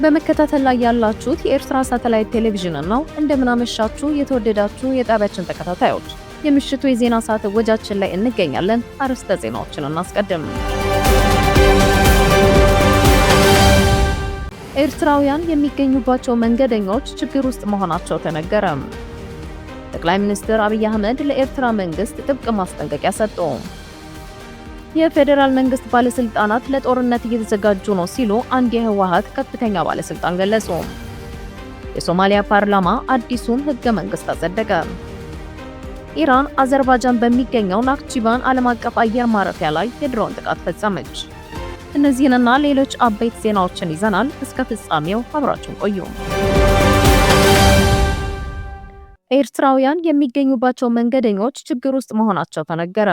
በመከታተል ላይ ያላችሁት የኤርትራ ሳተላይት ቴሌቪዥን ነው። እንደምናመሻችሁ የተወደዳችሁ የጣቢያችን ተከታታዮች፣ የምሽቱ የዜና ሰዓት ወጃችን ላይ እንገኛለን። አርዕስተ ዜናዎችን እናስቀድም። ኤርትራውያን የሚገኙባቸው መንገደኞች ችግር ውስጥ መሆናቸው ተነገረ። ጠቅላይ ሚኒስትር አብይ አህመድ ለኤርትራ መንግስት ጥብቅ ማስጠንቀቂያ ሰጡ። የፌደራል መንግስት ባለስልጣናት ለጦርነት እየተዘጋጁ ነው ሲሉ አንድ የህወሓት ከፍተኛ ባለስልጣን ገለጹ። የሶማሊያ ፓርላማ አዲሱን ህገ መንግስት አጸደቀ። ኢራን አዘርባይጃን በሚገኘው ናክቺቫን ዓለም አቀፍ አየር ማረፊያ ላይ የድሮን ጥቃት ፈጸመች። እነዚህንና ሌሎች አበይት ዜናዎችን ይዘናል። እስከ ፍጻሜው አብራችሁን ቆዩ። ኤርትራውያን የሚገኙባቸው መንገደኞች ችግር ውስጥ መሆናቸው ተነገረ።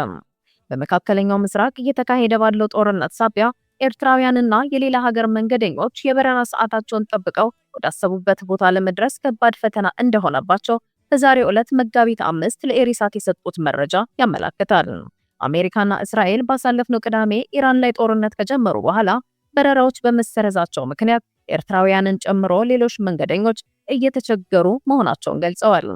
በመካከለኛው ምስራቅ እየተካሄደ ባለው ጦርነት ሳቢያ ኤርትራውያንና የሌላ ሀገር መንገደኞች የበረራ ሰዓታቸውን ጠብቀው ወዳሰቡበት ቦታ ለመድረስ ከባድ ፈተና እንደሆነባቸው በዛሬው ዕለት መጋቢት 5 ለኤሪሳት የሰጡት መረጃ ያመለክታል። አሜሪካና እስራኤል ባሳለፍነው ቅዳሜ ኢራን ላይ ጦርነት ከጀመሩ በኋላ በረራዎች በመሰረዛቸው ምክንያት ኤርትራውያንን ጨምሮ ሌሎች መንገደኞች እየተቸገሩ መሆናቸውን ገልጸዋል።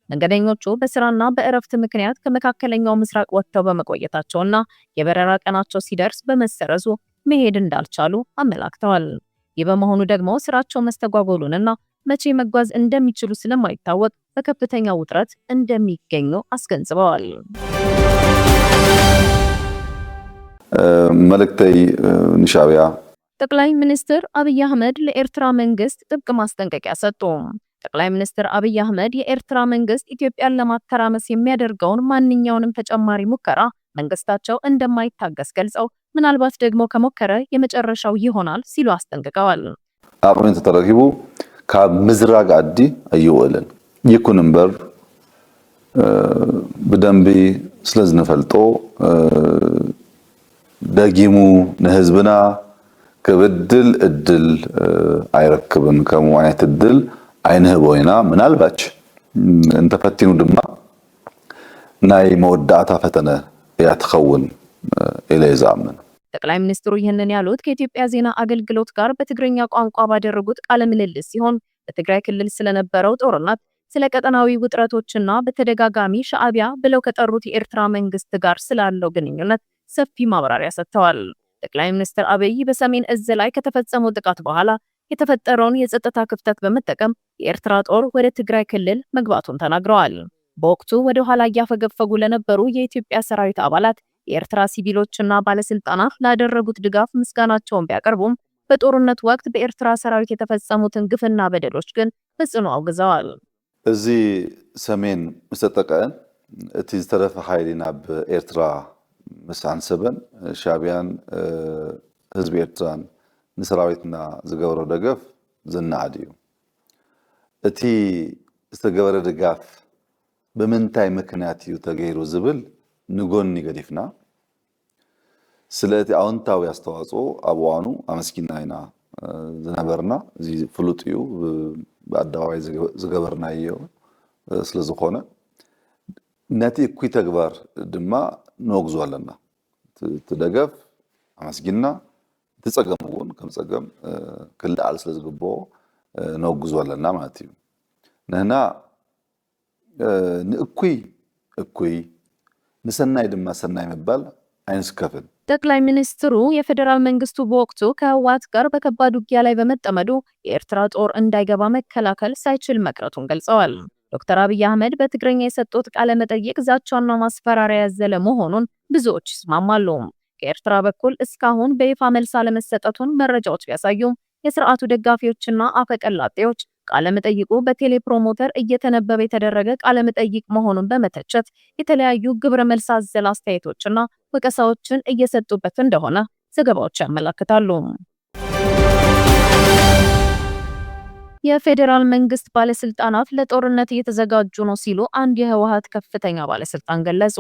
መንገደኞቹ በስራና በእረፍት ምክንያት ከመካከለኛው ምስራቅ ወጥተው በመቆየታቸውና የበረራ ቀናቸው ሲደርስ በመሰረዙ መሄድ እንዳልቻሉ አመላክተዋል። ይህ በመሆኑ ደግሞ ስራቸው መስተጓጎሉንና መቼ መጓዝ እንደሚችሉ ስለማይታወቅ በከፍተኛ ውጥረት እንደሚገኙ አስገንዝበዋል። መልእክተይ ንሻቢያ ጠቅላይ ሚኒስትር አብይ አህመድ ለኤርትራ መንግስት ጥብቅ ማስጠንቀቂያ ሰጡ። ጠቅላይ ሚኒስትር አብይ አህመድ የኤርትራ መንግስት ኢትዮጵያን ለማተራመስ የሚያደርገውን ማንኛውንም ተጨማሪ ሙከራ መንግስታቸው እንደማይታገስ ገልጸው ምናልባት ደግሞ ከሞከረ የመጨረሻው ይሆናል ሲሉ አስጠንቅቀዋል። አቅሜን ተተረኪቡ ካብ ምዝራግ አዲ አይወለን ይኩን እምበር በደንብ ስለዝነፈልጦ ደጊሙ ለህዝብና ከብድል እድል አይረክብን ከሙ አይነት እድል አይነህ ቦይና ምናልባች እንተፈቲኑ ድማ ናይ መወዳዕታ ፈተነ ያትኸውን ኢለይዛምን። ጠቅላይ ሚኒስትሩ ይህንን ያሉት ከኢትዮጵያ ዜና አገልግሎት ጋር በትግርኛ ቋንቋ ባደረጉት ቃለ ምልልስ ሲሆን በትግራይ ክልል ስለነበረው ጦርነት፣ ስለ ቀጠናዊ ውጥረቶችና በተደጋጋሚ ሻዕቢያ ብለው ከጠሩት የኤርትራ መንግስት ጋር ስላለው ግንኙነት ሰፊ ማብራሪያ ሰጥተዋል። ጠቅላይ ሚኒስትር አብይ በሰሜን እዝ ላይ ከተፈጸመው ጥቃት በኋላ የተፈጠረውን የጸጥታ ክፍተት በመጠቀም የኤርትራ ጦር ወደ ትግራይ ክልል መግባቱን ተናግረዋል። በወቅቱ ወደ ኋላ እያፈገፈጉ ለነበሩ የኢትዮጵያ ሰራዊት አባላት የኤርትራ ሲቪሎችና ባለስልጣናት ላደረጉት ድጋፍ ምስጋናቸውን ቢያቀርቡም በጦርነት ወቅት በኤርትራ ሰራዊት የተፈጸሙትን ግፍና በደሎች ግን በጽኑ አውግዘዋል። እዚ ሰሜን መሰጠቀ እቲ ዝተረፈ ኃይልና በኤርትራ መሳንሰበን ሻዕቢያን ህዝብ ኤርትራን ንሰራዊትና ዝገበሮ ደገፍ ዝናዓድ እዩ። እቲ ዝተገበረ ድጋፍ ብምንታይ ምክንያት እዩ ተገይሩ ዝብል ንጎኒ ገዲፍና ስለቲ አዎንታዊ አስተዋጽኦ ኣብ እዋኑ አመስኪና ኢና ዝነበርና እዚ ፍሉጥ እዩ በአደባባይ ዝገበርናዮ ስለዝኾነ ነቲ እኩይ ተግባር ድማ ንወግዞ ኣለና ትደገፍ አመስኪና ተጸገምውን ከም ጸገም ክልል ስለዝግቦ ነወግዞ ኣለና ማለት እዩ። ነህና ንእኩይ ንሰናይ ድማ ሰናይ መባል አይንስከፍል። ጠቅላይ ሚኒስትሩ የፌደራል መንግስቱ በወቅቱ ከህወሓት ጋር በከባድ ውጊያ ላይ በመጠመዱ የኤርትራ ጦር እንዳይገባ መከላከል ሳይችል መቅረቱን ገልጸዋል። ዶክተር አብይ አህመድ በትግርኛ የሰጡት ቃለ መጠይቅ ዛቻና ማስፈራሪያ ያዘለ መሆኑን ብዙዎች ይስማማሉ። ከኤርትራ በኩል እስካሁን በይፋ መልስ አለመሰጠቱን መረጃዎች ቢያሳዩም የስርዓቱ ደጋፊዎችና አፈቀላጤዎች ቃለ መጠይቁ በቴሌፕሮሞተር እየተነበበ የተደረገ ቃለ መጠይቅ መሆኑን በመተቸት የተለያዩ ግብረ መልስ አዘል አስተያየቶችና ወቀሳዎችን እየሰጡበት እንደሆነ ዘገባዎች ያመለክታሉ። የፌደራል መንግስት ባለስልጣናት ለጦርነት እየተዘጋጁ ነው ሲሉ አንድ የህወሓት ከፍተኛ ባለስልጣን ገለጹ።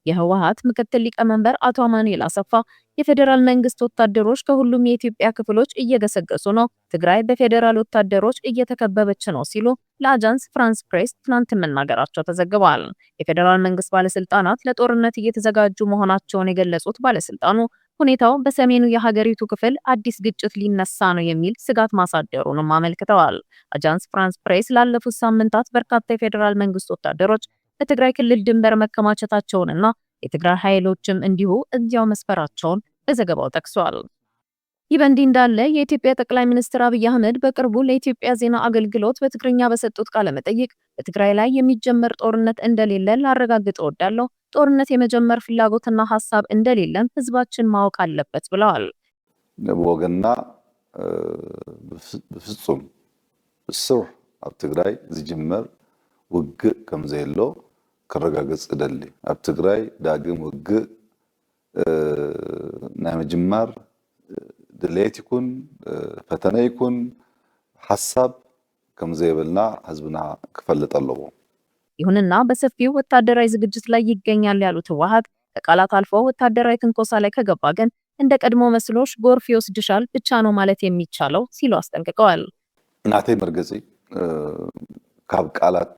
የህወሓት ምክትል ሊቀመንበር አቶ አማኑኤል አሰፋ የፌደራል መንግስት ወታደሮች ከሁሉም የኢትዮጵያ ክፍሎች እየገሰገሱ ነው፣ ትግራይ በፌደራል ወታደሮች እየተከበበች ነው ሲሉ ለአጃንስ ፍራንስ ፕሬስ ትናንት መናገራቸው ተዘግቧል። የፌደራል መንግስት ባለስልጣናት ለጦርነት እየተዘጋጁ መሆናቸውን የገለጹት ባለስልጣኑ ሁኔታው በሰሜኑ የሀገሪቱ ክፍል አዲስ ግጭት ሊነሳ ነው የሚል ስጋት ማሳደሩንም አመልክተዋል። አጃንስ ፍራንስ ፕሬስ ላለፉት ሳምንታት በርካታ የፌዴራል መንግስት ወታደሮች በትግራይ ክልል ድንበር መከማቸታቸውንና የትግራይ ኃይሎችም እንዲሁ እዚያው መስፈራቸውን በዘገባው ጠቅሷል። ይህ በእንዲህ እንዳለ የኢትዮጵያ ጠቅላይ ሚኒስትር አብይ አህመድ በቅርቡ ለኢትዮጵያ ዜና አገልግሎት በትግርኛ በሰጡት ቃለ መጠይቅ በትግራይ ላይ የሚጀመር ጦርነት እንደሌለ ላረጋግጥ እወዳለሁ፣ ጦርነት የመጀመር ፍላጎትና ሐሳብ እንደሌለን ህዝባችን ማወቅ አለበት ብለዋል። ወገና በፍጹም ስር ኣብ ትግራይ ዝጅመር ውግእ ከም ዘየሎ ከረጋግጽ ደሊ ኣብ ትግራይ ዳግም ውግእ ናይ ምጅማር ድሌት ይኩን ፈተና ይኩን ሐሳብ ከም ዘይብልና ህዝብና ክፈልጥ ኣለዎ። ይሁንና በሰፊው ወታደራዊ ዝግጅት ላይ ይገኛል ያሉት ህወሓት ከቃላት አልፎ ወታደራዊ ትንኮሳ ላይ ከገባ ግን እንደ ቀድሞ መስሎሽ ጎርፍ ይወስድሻል ብቻ ነው ማለት የሚቻለው ሲሉ አስጠንቅቀዋል። ናተይ መርገጺ ካብ ቃላት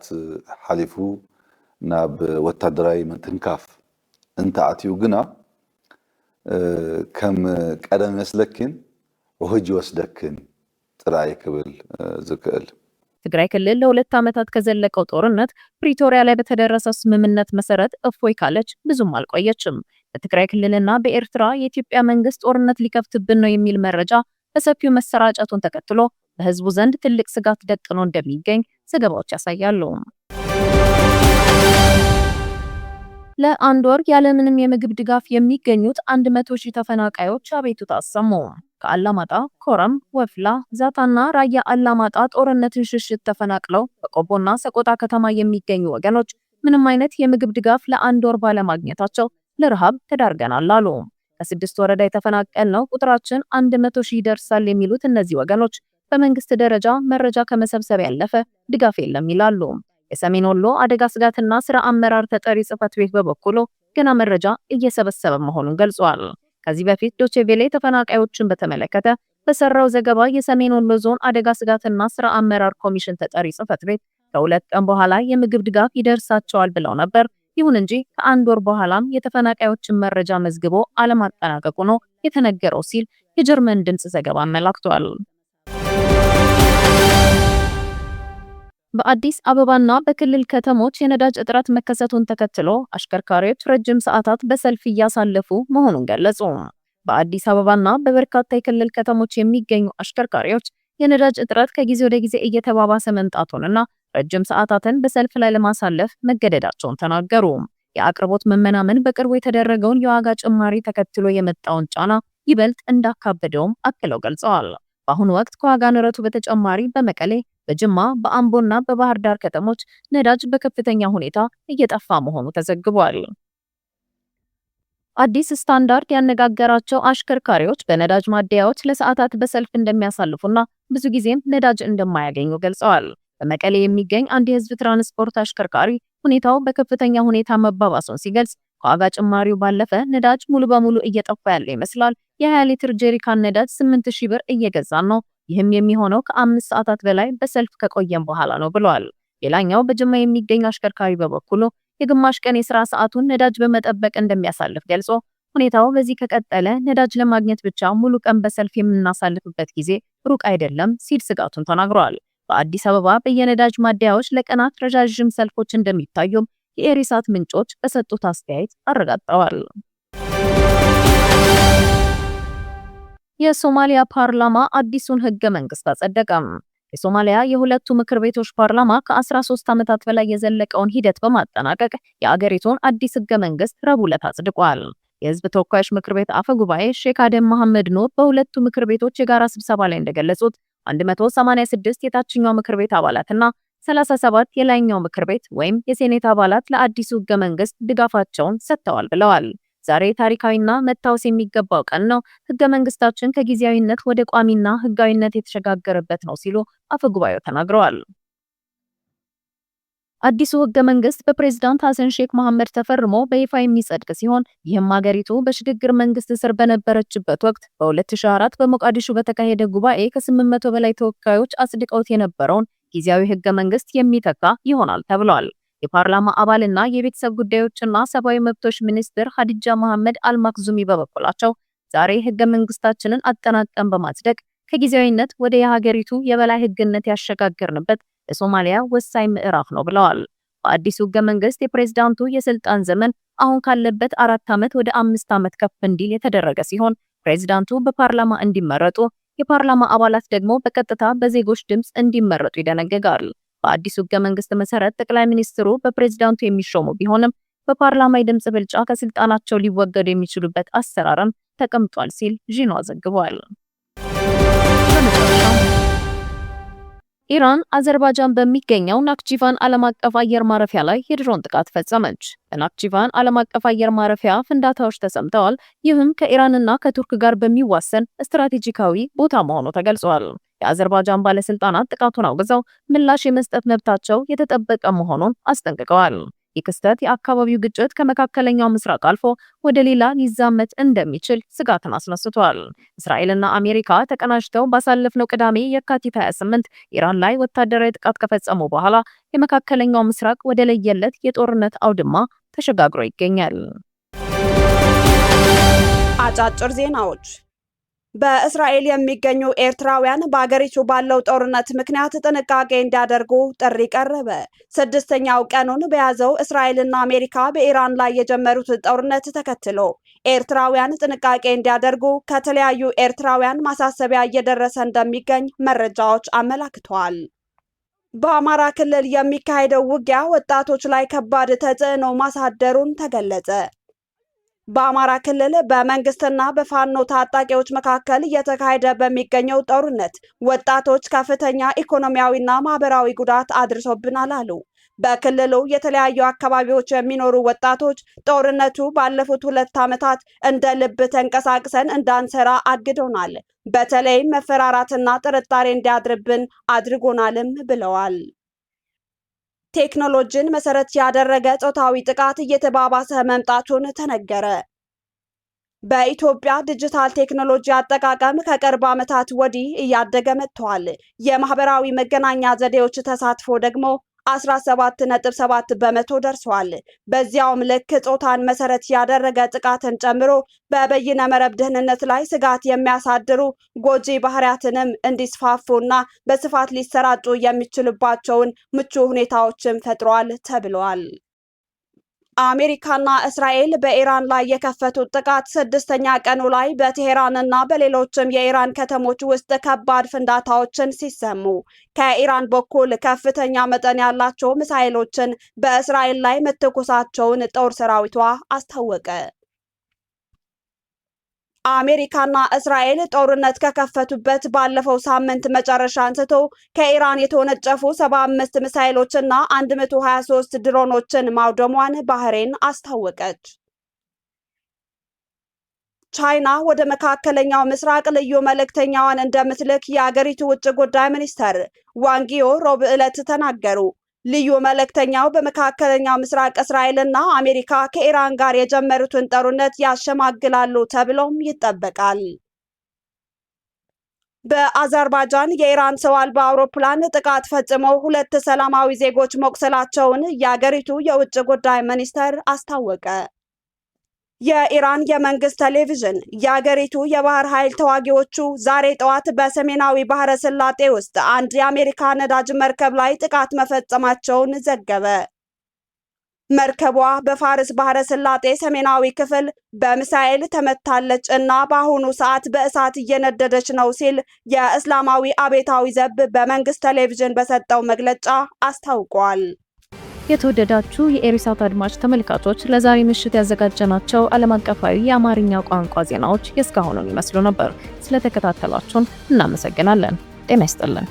ሓሊፉ ናብ ወታደራዊ ምትንካፍ እንተኣትዩ ግና ከም ቀደም መስለክን ወህጅ ወስደክን ጥራይ ክብል ዝክእል ትግራይ ክልል ለሁለት ዓመታት ከዘለቀው ጦርነት ፕሪቶሪያ ላይ በተደረሰው ስምምነት መሰረት እፎይ ካለች ብዙም አልቆየችም። በትግራይ ክልልና በኤርትራ የኢትዮጵያ መንግስት ጦርነት ሊከፍትብን ነው የሚል መረጃ በሰፊው መሰራጨቱን ተከትሎ በህዝቡ ዘንድ ትልቅ ስጋት ደቅኖ እንደሚገኝ ዘገባዎች ያሳያሉ። ለአንድ ወር ያለምንም የምግብ ድጋፍ የሚገኙት 100,000 ተፈናቃዮች አቤቱታ አሰሙ። ከአላማጣ፣ ኮረም፣ ወፍላ፣ ዛታና ራያ አላማጣ ጦርነትን ሽሽት ተፈናቅለው በቆቦና ሰቆጣ ከተማ የሚገኙ ወገኖች ምንም አይነት የምግብ ድጋፍ ለአንድ ወር ባለማግኘታቸው ለረሃብ ተዳርገናል አሉ። ከ6 ወረዳ የተፈናቀልነው ቁጥራችን 100,000 ይደርሳል የሚሉት እነዚህ ወገኖች በመንግስት ደረጃ መረጃ ከመሰብሰብ ያለፈ ድጋፍ የለም ይላሉ። የሰሜን ወሎ አደጋ ስጋትና ስራ አመራር ተጠሪ ጽህፈት ቤት በበኩሉ ገና መረጃ እየሰበሰበ መሆኑን ገልጿል። ከዚህ በፊት ዶቼ ቬለ ተፈናቃዮችን በተመለከተ በሰራው ዘገባ የሰሜን ወሎ ዞን አደጋ ስጋትና ስራ አመራር ኮሚሽን ተጠሪ ጽህፈት ቤት ከ2 ቀን በኋላ የምግብ ድጋፍ ይደርሳቸዋል ብለው ነበር። ይሁን እንጂ ከ1 ወር በኋላም የተፈናቃዮችን መረጃ መዝግቦ አለማጠናቀቁ ነው የተነገረው ሲል የጀርመን ድምጽ ዘገባ አመላክቷል። በአዲስ አበባና በክልል ከተሞች የነዳጅ እጥረት መከሰቱን ተከትሎ አሽከርካሪዎች ረጅም ሰዓታት በሰልፍ እያሳለፉ መሆኑን ገለጹ። በአዲስ አበባና በበርካታ የክልል ከተሞች የሚገኙ አሽከርካሪዎች የነዳጅ እጥረት ከጊዜ ወደ ጊዜ እየተባባሰ መምጣቱንና ረጅም ሰዓታትን በሰልፍ ላይ ለማሳለፍ መገደዳቸውን ተናገሩ። የአቅርቦት መመናመን በቅርቡ የተደረገውን የዋጋ ጭማሪ ተከትሎ የመጣውን ጫና ይበልጥ እንዳካበደውም አክለው ገልጸዋል። በአሁኑ ወቅት ከዋጋ ንረቱ በተጨማሪ በመቀሌ፣ በጅማ፣ በአምቦና በባህር ዳር ከተሞች ነዳጅ በከፍተኛ ሁኔታ እየጠፋ መሆኑ ተዘግቧል። አዲስ ስታንዳርድ ያነጋገራቸው አሽከርካሪዎች በነዳጅ ማደያዎች ለሰዓታት በሰልፍ እንደሚያሳልፉና ብዙ ጊዜም ነዳጅ እንደማያገኙ ገልጸዋል። በመቀሌ የሚገኝ አንድ የህዝብ ትራንስፖርት አሽከርካሪ ሁኔታው በከፍተኛ ሁኔታ መባባሱን ሲገልጽ ከዋጋ ጭማሪው ባለፈ ነዳጅ ሙሉ በሙሉ እየጠፋ ያለ ይመስላል። የ20 ሊትር ጄሪካን ነዳጅ 8000 ብር እየገዛን ነው። ይህም የሚሆነው ከ5 ሰዓታት በላይ በሰልፍ ከቆየም በኋላ ነው ብለዋል። ሌላኛው በጅማ የሚገኝ አሽከርካሪ በበኩሉ የግማሽ ቀን የሥራ ሰዓቱን ነዳጅ በመጠበቅ እንደሚያሳልፍ ገልጾ ሁኔታው በዚህ ከቀጠለ ነዳጅ ለማግኘት ብቻ ሙሉ ቀን በሰልፍ የምናሳልፍበት ጊዜ ሩቅ አይደለም ሲል ስጋቱን ተናግሯል። በአዲስ አበባ በየነዳጅ ማደያዎች ለቀናት ረዣዥም ሰልፎች እንደሚታዩም የኤሪሳት ምንጮች በሰጡት አስተያየት አረጋግጠዋል። የሶማሊያ ፓርላማ አዲሱን ህገ መንግስት አጸደቀም። የሶማሊያ የሁለቱ ምክር ቤቶች ፓርላማ ከ13 ዓመታት በላይ የዘለቀውን ሂደት በማጠናቀቅ የአገሪቱን አዲስ ህገ መንግስት ረቡዕ ዕለት አጽድቋል። የህዝብ ተወካዮች ምክር ቤት አፈ ጉባኤ ሼክ አደም መሐመድ ኑር በሁለቱ ምክር ቤቶች የጋራ ስብሰባ ላይ እንደገለጹት 186 የታችኛው ምክር ቤት አባላትና 37 የላይኛው ምክር ቤት ወይም የሴኔት አባላት ለአዲሱ ህገ መንግስት ድጋፋቸውን ሰጥተዋል ብለዋል። ዛሬ ታሪካዊና መታወስ የሚገባው ቀን ነው። ህገ መንግስታችን ከጊዜያዊነት ወደ ቋሚና ህጋዊነት የተሸጋገረበት ነው ሲሉ አፈጉባኤው ተናግረዋል። አዲሱ ህገ መንግስት በፕሬዝዳንት ሐሰን ሼክ መሐመድ ተፈርሞ በይፋ የሚጸድቅ ሲሆን ይህም ሀገሪቱ በሽግግር መንግስት ስር በነበረችበት ወቅት በ2004 በሞቃዲሾ በተካሄደ ጉባኤ ከ800 በላይ ተወካዮች አጽድቀውት የነበረውን ጊዜያዊ ህገ መንግስት የሚተካ ይሆናል ተብሏል። የፓርላማ አባልና የቤተሰብ ጉዳዮችና ሰብአዊ መብቶች ሚኒስትር ሀዲጃ መሐመድ አልማክዙሚ በበኩላቸው ዛሬ ህገ መንግስታችንን አጠናቀን በማጽደቅ ከጊዜያዊነት ወደ የሀገሪቱ የበላይ ህግነት ያሸጋገርንበት ለሶማሊያ ወሳኝ ምዕራፍ ነው ብለዋል። በአዲሱ ህገ መንግስት የፕሬዝዳንቱ የስልጣን ዘመን አሁን ካለበት 4 ዓመት ወደ 5 ዓመት ከፍ እንዲል የተደረገ ሲሆን ፕሬዝዳንቱ በፓርላማ እንዲመረጡ፣ የፓርላማ አባላት ደግሞ በቀጥታ በዜጎች ድምጽ እንዲመረጡ ይደነግጋል። በአዲሱ ህገ መንግስት መሰረት ጠቅላይ ሚኒስትሩ በፕሬዝዳንቱ የሚሾሙ ቢሆንም በፓርላማ የድምጽ ብልጫ ከስልጣናቸው ሊወገዱ የሚችሉበት አሰራርም ተቀምጧል ሲል ዢኖ ዘግቧል። ኢራን አዘርባይጃን በሚገኘው ናክቺቫን ዓለም አቀፍ አየር ማረፊያ ላይ የድሮን ጥቃት ፈጸመች። በናክቺቫን ዓለም አቀፍ አየር ማረፊያ ፍንዳታዎች ተሰምተዋል። ይህም ከኢራንና ከቱርክ ጋር በሚዋሰን ስትራቴጂካዊ ቦታ መሆኑ ተገልጿል። የአዘርባይጃን ባለስልጣናት ጥቃቱን አውግዘው ምላሽ የመስጠት መብታቸው የተጠበቀ መሆኑን አስጠንቅቀዋል። ይህ ክስተት የአካባቢው ግጭት ከመካከለኛው ምስራቅ አልፎ ወደ ሌላ ሊዛመት እንደሚችል ስጋትን አስነስቷል። እስራኤልና አሜሪካ ተቀናጅተው ባሳለፍነው ቅዳሜ የካቲት 28 ኢራን ላይ ወታደራዊ ጥቃት ከፈጸሙ በኋላ የመካከለኛው ምስራቅ ወደ ለየለት የጦርነት አውድማ ተሸጋግሮ ይገኛል። አጫጭር ዜናዎች። በእስራኤል የሚገኙ ኤርትራውያን በአገሪቱ ባለው ጦርነት ምክንያት ጥንቃቄ እንዲያደርጉ ጥሪ ቀረበ። 6ኛው ቀኑን በያዘው እስራኤልና አሜሪካ በኢራን ላይ የጀመሩት ጦርነት ተከትሎ ኤርትራውያን ጥንቃቄ እንዲያደርጉ ከተለያዩ ኤርትራውያን ማሳሰቢያ እየደረሰ እንደሚገኝ መረጃዎች አመላክተዋል። በአማራ ክልል የሚካሄደው ውጊያ ወጣቶች ላይ ከባድ ተጽዕኖ ማሳደሩን ተገለጸ። በአማራ ክልል በመንግስትና በፋኖ ታጣቂዎች መካከል እየተካሄደ በሚገኘው ጦርነት ወጣቶች ከፍተኛ ኢኮኖሚያዊና ማህበራዊ ጉዳት አድርሶብናል አሉ። በክልሉ የተለያዩ አካባቢዎች የሚኖሩ ወጣቶች ጦርነቱ ባለፉት 2 ዓመታት እንደ ልብ ተንቀሳቅሰን እንዳንሰራ አግዶናል፣ በተለይም መፈራራትና ጥርጣሬ እንዲያድርብን አድርጎናልም ብለዋል። ቴክኖሎጂን መሰረት ያደረገ ጾታዊ ጥቃት እየተባባሰ መምጣቱን ተነገረ። በኢትዮጵያ ዲጂታል ቴክኖሎጂ አጠቃቀም ከቅርብ ዓመታት ወዲህ እያደገ መጥቷል። የማህበራዊ መገናኛ ዘዴዎች ተሳትፎ ደግሞ 17.7 በመቶ ደርሷል። በዚያውም ልክ ጾታን መሰረት ያደረገ ጥቃትን ጨምሮ በበይነ መረብ ደህንነት ላይ ስጋት የሚያሳድሩ ጎጂ ባህሪያትንም እንዲስፋፉና በስፋት ሊሰራጩ የሚችሉባቸውን ምቹ ሁኔታዎችን ፈጥሯል ተብሏል። አሜሪካና እስራኤል በኢራን ላይ የከፈቱት ጥቃት 6ኛ ቀኑ ላይ በቴሄራንና በሌሎችም የኢራን ከተሞች ውስጥ ከባድ ፍንዳታዎችን ሲሰሙ ከኢራን በኩል ከፍተኛ መጠን ያላቸው ሚሳኤሎችን በእስራኤል ላይ መተኮሳቸውን ጦር ሰራዊቷ አስታወቀ። አሜሪካና እስራኤል ጦርነት ከከፈቱበት ባለፈው ሳምንት መጨረሻ አንስቶ ከኢራን የተወነጨፉ 75 ሚሳኤሎችና 123 ድሮኖችን ማውደሟን ባህሬን አስታወቀች። ቻይና ወደ መካከለኛው ምስራቅ ልዩ መልእክተኛዋን እንደምትልክ የአገሪቱ ውጭ ጉዳይ ሚኒስተር ዋንግ ይ ረቡዕ ዕለት ተናገሩ። ልዩ መልእክተኛው በመካከለኛው ምስራቅ እስራኤልና አሜሪካ ከኢራን ጋር የጀመሩትን ጦርነት ያሸማግላሉ ተብሎም ይጠበቃል። በአዘርባይጃን የኢራን ሰው አልባ አውሮፕላን ጥቃት ፈጽመው 2 ሰላማዊ ዜጎች መቁሰላቸውን የአገሪቱ የውጭ ጉዳይ ሚኒስተር አስታወቀ። የኢራን የመንግስት ቴሌቪዥን የአገሪቱ የባህር ኃይል ተዋጊዎቹ ዛሬ ጠዋት በሰሜናዊ ባህረ ሰላጤ ውስጥ አንድ የአሜሪካ ነዳጅ መርከብ ላይ ጥቃት መፈጸማቸውን ዘገበ። መርከቧ በፋርስ ባህረ ሰላጤ ሰሜናዊ ክፍል በሚሳኤል ተመታለች እና በአሁኑ ሰዓት በእሳት እየነደደች ነው ሲል የእስላማዊ አብዮታዊ ዘብ በመንግስት ቴሌቪዥን በሰጠው መግለጫ አስታውቋል። የተወደዳችሁ የኤሪሳት አድማጭ ተመልካቾች ለዛሬ ምሽት ያዘጋጀናቸው ዓለም አቀፋዊ የአማርኛ ቋንቋ ዜናዎች የእስካሁኑን ይመስሉ ነበር። ስለተከታተላችሁን እናመሰግናለን። ጤና ይስጥልን።